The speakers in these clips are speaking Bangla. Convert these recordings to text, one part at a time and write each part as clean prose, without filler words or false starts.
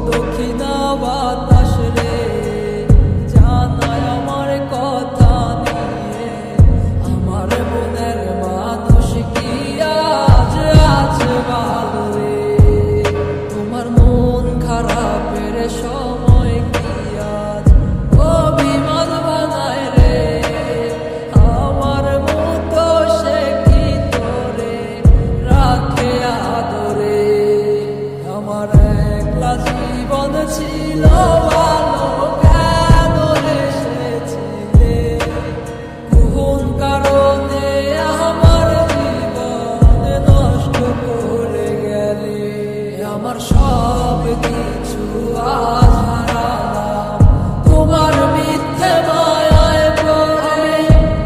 দক্ষিণা বাতাস রে জানায় আমার কথা নিয়ে, আমার মনের মানুষ কি আজ আছে ভালো রে? তোমার মন খারাপের সময় কি আজ অভিমান বানায় রে? আমার মতো সে কি তোরে রাখে আদরে? আমার একলা জীবন ছিল ভালো, কেন এসেছিলে? কোন কারণে আমার জীবন নষ্ট করে গেলে? আমার সব কিছু আজ হারালাম তোমার মিথ্যে মায়ায় পড়ে।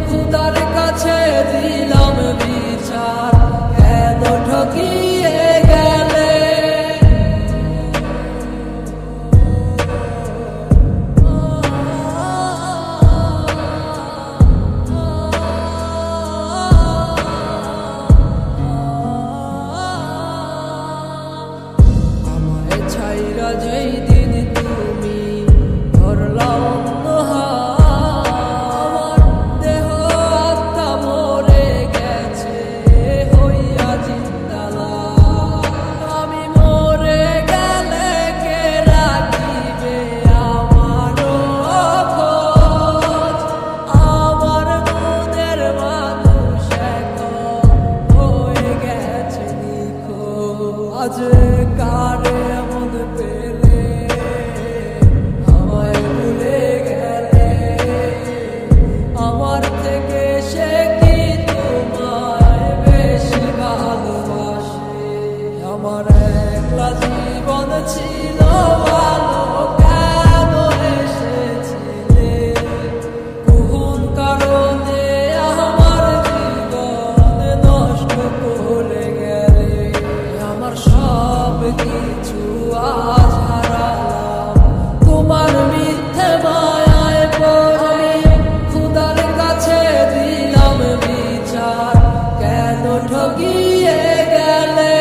খোদার কাছে দিলাম বিচার, কেন ঠকিয়ে গেলে? আমায় ছাইরা যেই দিন তুমি ধরলা অন্য হাত, আমার দেহ আত্মা মরে গেছে হইয়া জিন্দালাত। আমি মরে গেলে কে রাখিবে আমারও খোঁজ? আমার মনের মানুষ এখন হয়ে গেছে নিখোঁজ। আজ কারে এমন পেলে আমায় ভুলে গেলে? আমার থেকে সে কি তোমায় বেশি ভালোবাসে? আমার একলা জীবন ছিল ভালো, কেন এসেছিলে? কোন কারণে আমার জীবন নষ্ট করে গেলে? আমার সব কিছু আজ হারালাম তোমার মিথ্যে মায়ায় পড়ে। খোদার কাছে দিলাম বিচার, কেন ঠকিয়ে গেলে?